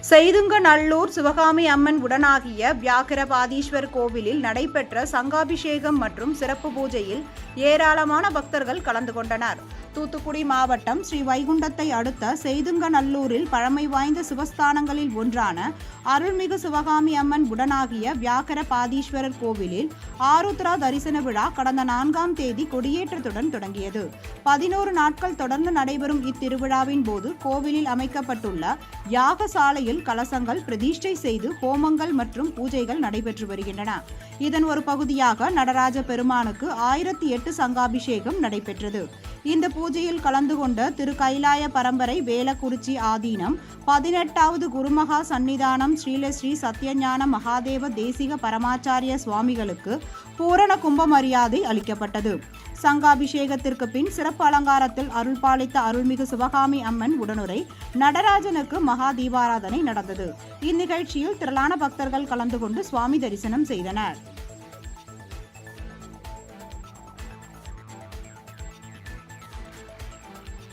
செய்துங்கநல்லூர் சிவகாமி அம்மன் உடனாகிய வியாக்கிரபாதீஸ்வர் கோவிலில் நடைபெற்ற சங்காபிஷேகம் மற்றும் சிறப்பு பூஜையில் ஏராளமான பக்தர்கள் கலந்து கொண்டனர். தூத்துக்குடி மாவட்டம் ஸ்ரீ வைகுண்டத்தை அடுத்த செய்துங்கநல்லூரில் பழமை வாய்ந்த சிவஸ்தானங்களில் ஒன்றான அருள்மிகு சிவகாமி அம்மன் உடனாகிய வியாக்கிரபாதீஸ்வரர் கோவிலில் ஆருத்ரா தரிசன விழா கடந்த 4ஆம் தேதி கொடியேற்றத்துடன் தொடங்கியது. 11 நாட்கள் தொடர்ந்து நடைபெறும் இத்திருவிழாவின் போது கோவிலில் அமைக்கப்பட்டுள்ள யாகசாலையில் கலசங்கள் பிரதிஷ்டை செய்து ஹோமங்கள் மற்றும் பூஜைகள் நடைபெற்று வருகின்றன. இதன் ஒரு பகுதியாக நடராஜ பெருமானுக்கு 1008 சங்காபிஷேகம் நடைபெற்றது. இந்த பூஜையில் கலந்து கொண்ட திரு கைலாய பரம்பரை வேலக்குறிச்சி ஆதீனம் 18வது குருமகா சன்னிதானம் ஸ்ரீலஸ்ரீ சத்யஞான மகாதேவ தேசிக பரமாச்சாரிய சுவாமிகளுக்கு பூரண கும்ப மரியாதை அளிக்கப்பட்டது. சங்காபிஷேகத்திற்கு பின் சிறப்பு அலங்காரத்தில் அருள்பாலித்த அருள்மிகு சிவகாமி அம்மன் உடனுரை நடராஜனுக்கு மகா தீபாராதனை நடந்தது. இந்நிகழ்ச்சியில் திரளான பக்தர்கள் கலந்து கொண்டு சுவாமி தரிசனம் செய்தனர்.